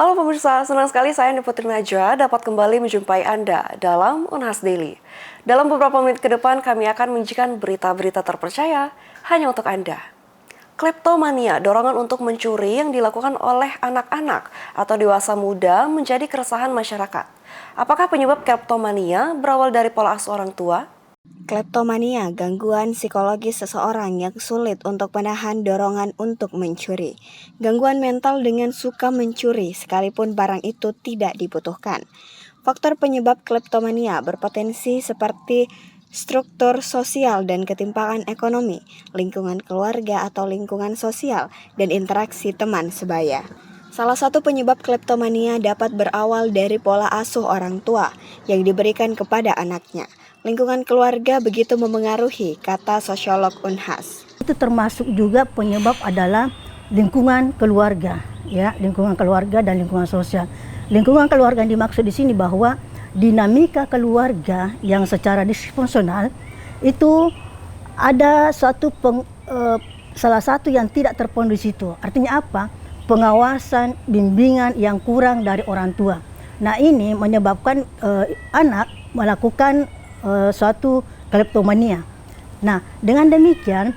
Halo pemirsa, senang sekali saya Putri Najwa dapat kembali menjumpai Anda dalam Unhas Daily. Dalam beberapa menit ke depan kami akan menyajikan berita-berita terpercaya hanya untuk Anda. Kleptomania, dorongan untuk mencuri yang dilakukan oleh anak-anak atau dewasa muda menjadi keresahan masyarakat. Apakah penyebab kleptomania berawal dari pola asuh orang tua? Kleptomania, gangguan psikologis seseorang yang sulit untuk menahan dorongan untuk mencuri. Gangguan mental dengan suka mencuri sekalipun barang itu tidak dibutuhkan. Faktor penyebab kleptomania berpotensi seperti struktur sosial dan ketimpangan ekonomi, lingkungan keluarga atau lingkungan sosial, dan interaksi teman sebaya. Salah satu penyebab kleptomania dapat berawal dari pola asuh orang tua yang diberikan kepada anaknya. Lingkungan keluarga begitu memengaruhi, kata sosiolog Unhas. Itu termasuk juga penyebab adalah lingkungan keluarga, ya, lingkungan keluarga dan lingkungan sosial. Lingkungan keluarga yang dimaksud di sini bahwa dinamika keluarga yang secara disfungsional itu ada salah satu yang tidak terpenuhi di situ. Artinya apa? Pengawasan, bimbingan yang kurang dari orang tua. Nah, ini menyebabkan anak melakukan suatu kleptomania. Nah, dengan demikian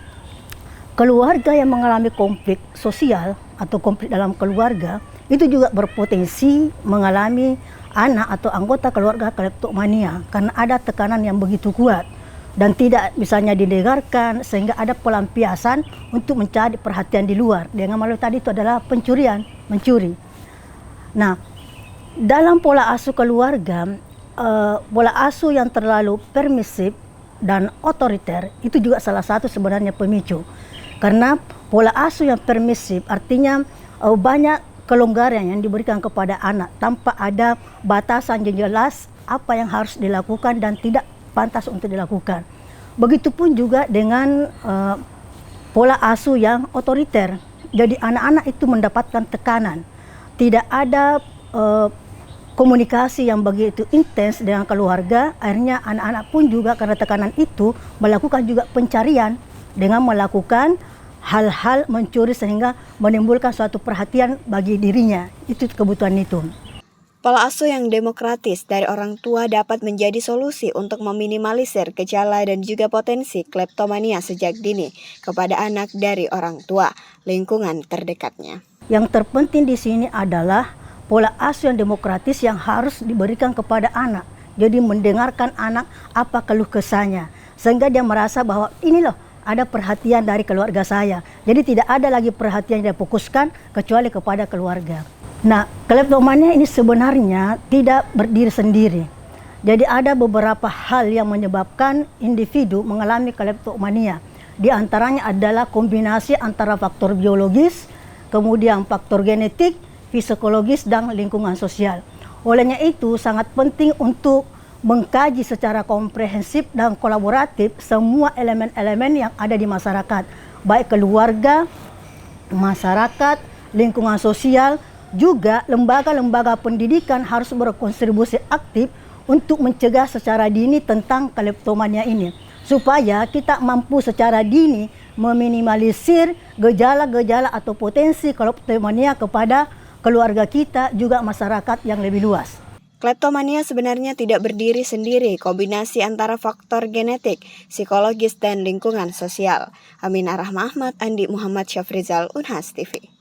keluarga yang mengalami konflik sosial atau konflik dalam keluarga itu juga berpotensi mengalami anak atau anggota keluarga kleptomania karena ada tekanan yang begitu kuat dan tidak misalnya didengarkan sehingga ada pelampiasan untuk mencari perhatian di luar. Dengan malu tadi itu adalah pencurian, mencuri. Nah, dalam pola asuh keluarga, pola asuh yang terlalu permisif dan otoriter itu juga salah satu sebenarnya pemicu. Karena pola asuh yang permisif artinya banyak kelonggaran yang diberikan kepada anak tanpa ada batasan yang jelas apa yang harus dilakukan dan tidak pantas untuk dilakukan. Begitupun juga dengan pola asuh yang otoriter. Jadi anak-anak itu mendapatkan tekanan. Tidak ada komunikasi yang begitu intens dengan keluarga, akhirnya anak-anak pun juga karena tekanan itu melakukan juga pencarian dengan melakukan hal-hal mencuri sehingga menimbulkan suatu perhatian bagi dirinya. Itu kebutuhan itu. Pola asuh yang demokratis dari orang tua dapat menjadi solusi untuk meminimalisir gejala dan juga potensi kleptomania sejak dini kepada anak dari orang tua, lingkungan terdekatnya. Yang terpenting di sini adalah pola asuh yang demokratis yang harus diberikan kepada anak. Jadi mendengarkan anak apa keluh kesahnya. Sehingga dia merasa bahwa ini loh ada perhatian dari keluarga saya. Jadi tidak ada lagi perhatian yang difokuskan kecuali kepada keluarga. Nah, kleptomania ini sebenarnya tidak berdiri sendiri. Jadi ada beberapa hal yang menyebabkan individu mengalami kleptomania. Di antaranya adalah kombinasi antara faktor biologis, kemudian faktor genetik, psikologis dan lingkungan sosial. Olehnya itu sangat penting untuk mengkaji secara komprehensif dan kolaboratif semua elemen-elemen yang ada di masyarakat, baik keluarga, masyarakat, lingkungan sosial, juga lembaga-lembaga pendidikan harus berkontribusi aktif untuk mencegah secara dini tentang kleptomania ini, supaya kita mampu secara dini meminimalisir gejala-gejala atau potensi kleptomania kepada keluarga kita, juga masyarakat yang lebih luas. Kleptomania sebenarnya tidak berdiri sendiri, kombinasi antara faktor genetik, psikologis, dan lingkungan sosial. Aminah Rahma Ahmad, Andi Muhammad Syafrizal, Unhas TV.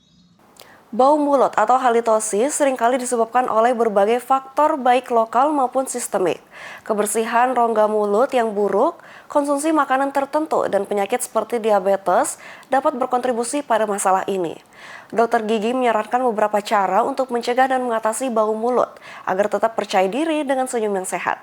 Bau mulut atau halitosis seringkali disebabkan oleh berbagai faktor baik lokal maupun sistemik. Kebersihan rongga mulut yang buruk, konsumsi makanan tertentu, dan penyakit seperti diabetes dapat berkontribusi pada masalah ini. Dokter gigi menyarankan beberapa cara untuk mencegah dan mengatasi bau mulut agar tetap percaya diri dengan senyum yang sehat.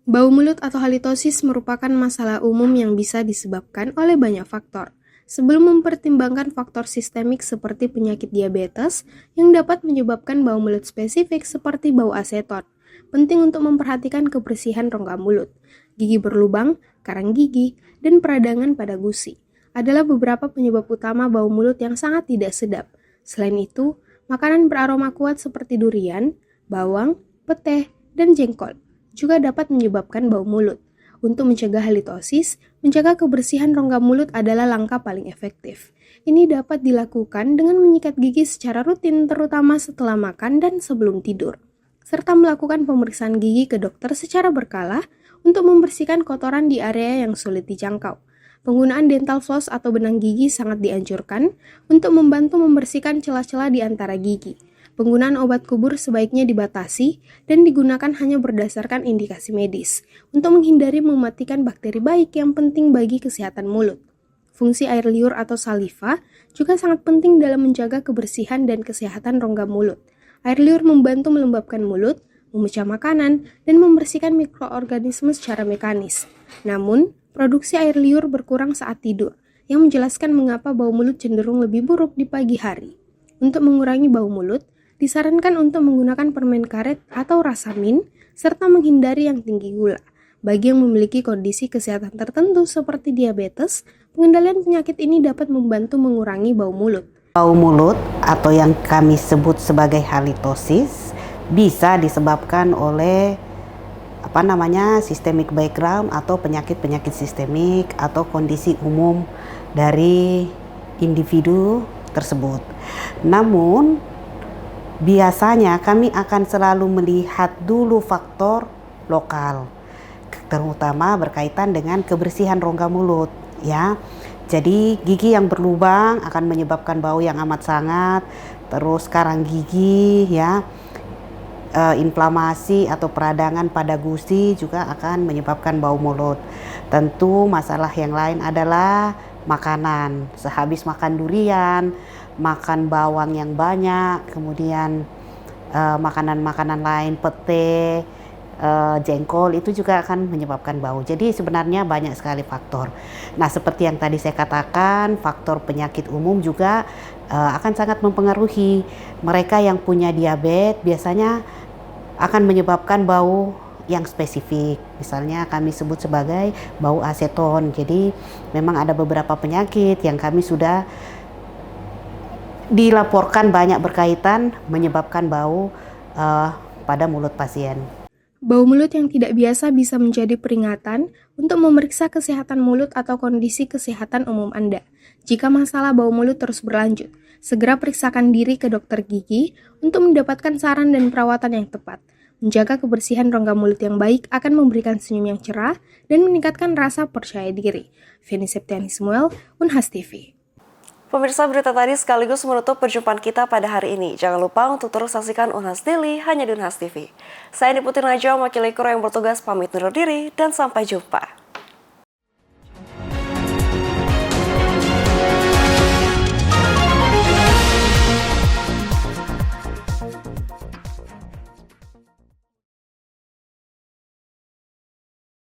Bau mulut atau halitosis merupakan masalah umum yang bisa disebabkan oleh banyak faktor. Sebelum mempertimbangkan faktor sistemik seperti penyakit diabetes yang dapat menyebabkan bau mulut spesifik seperti bau aseton, penting untuk memperhatikan kebersihan rongga mulut, gigi berlubang, karang gigi, dan peradangan pada gusi. Adalah beberapa penyebab utama bau mulut yang sangat tidak sedap. Selain itu, makanan beraroma kuat seperti durian, bawang, pete, dan jengkol juga dapat menyebabkan bau mulut. Untuk mencegah halitosis, menjaga kebersihan rongga mulut adalah langkah paling efektif. Ini dapat dilakukan dengan menyikat gigi secara rutin, terutama setelah makan dan sebelum tidur, serta melakukan pemeriksaan gigi ke dokter secara berkala untuk membersihkan kotoran di area yang sulit dijangkau. Penggunaan dental floss atau benang gigi sangat dianjurkan untuk membantu membersihkan celah-celah di antara gigi. Penggunaan obat kubur sebaiknya dibatasi dan digunakan hanya berdasarkan indikasi medis untuk menghindari mematikan bakteri baik yang penting bagi kesehatan mulut. Fungsi air liur atau saliva juga sangat penting dalam menjaga kebersihan dan kesehatan rongga mulut. Air liur membantu melembabkan mulut, memecah makanan, dan membersihkan mikroorganisme secara mekanis. Namun, produksi air liur berkurang saat tidur, yang menjelaskan mengapa bau mulut cenderung lebih buruk di pagi hari. Untuk mengurangi bau mulut, disarankan untuk menggunakan permen karet atau rasa mint, serta menghindari yang tinggi gula. Bagi yang memiliki kondisi kesehatan tertentu seperti diabetes, pengendalian penyakit ini dapat membantu mengurangi bau mulut. Bau mulut atau yang kami sebut sebagai halitosis bisa disebabkan oleh systemic background atau penyakit-penyakit sistemik atau kondisi umum dari individu tersebut. Namun, biasanya kami akan selalu melihat dulu faktor lokal, terutama berkaitan dengan kebersihan rongga mulut, ya. Jadi gigi yang berlubang akan menyebabkan bau yang amat sangat, terus karang gigi, ya. Inflamasi atau peradangan pada gusi juga akan menyebabkan bau mulut. Tentu masalah yang lain adalah makanan. Sehabis makan durian, makan bawang yang banyak, kemudian makanan-makanan lain, pete, jengkol, itu juga akan menyebabkan bau. Jadi sebenarnya banyak sekali faktor. Nah, seperti yang tadi saya katakan, faktor penyakit umum juga akan sangat mempengaruhi. Mereka yang punya diabetes biasanya akan menyebabkan bau yang spesifik. Misalnya kami sebut sebagai bau aseton. Jadi memang ada beberapa penyakit yang kami sudah dilaporkan banyak berkaitan menyebabkan bau pada mulut pasien. Bau mulut yang tidak biasa bisa menjadi peringatan untuk memeriksa kesehatan mulut atau kondisi kesehatan umum Anda. Jika masalah bau mulut terus berlanjut, segera periksakan diri ke dokter gigi untuk mendapatkan saran dan perawatan yang tepat. Menjaga kebersihan rongga mulut yang baik akan memberikan senyum yang cerah dan meningkatkan rasa percaya diri. Feni Septiani Samuel, Unhas TV. Pemirsa, berita tadi sekaligus menutup perjumpaan kita pada hari ini. Jangan lupa untuk terus saksikan Unhas Daily hanya di Unhas TV. Saya Niputin Najwa, wakil Ekor yang bertugas pamit undur diri dan sampai jumpa.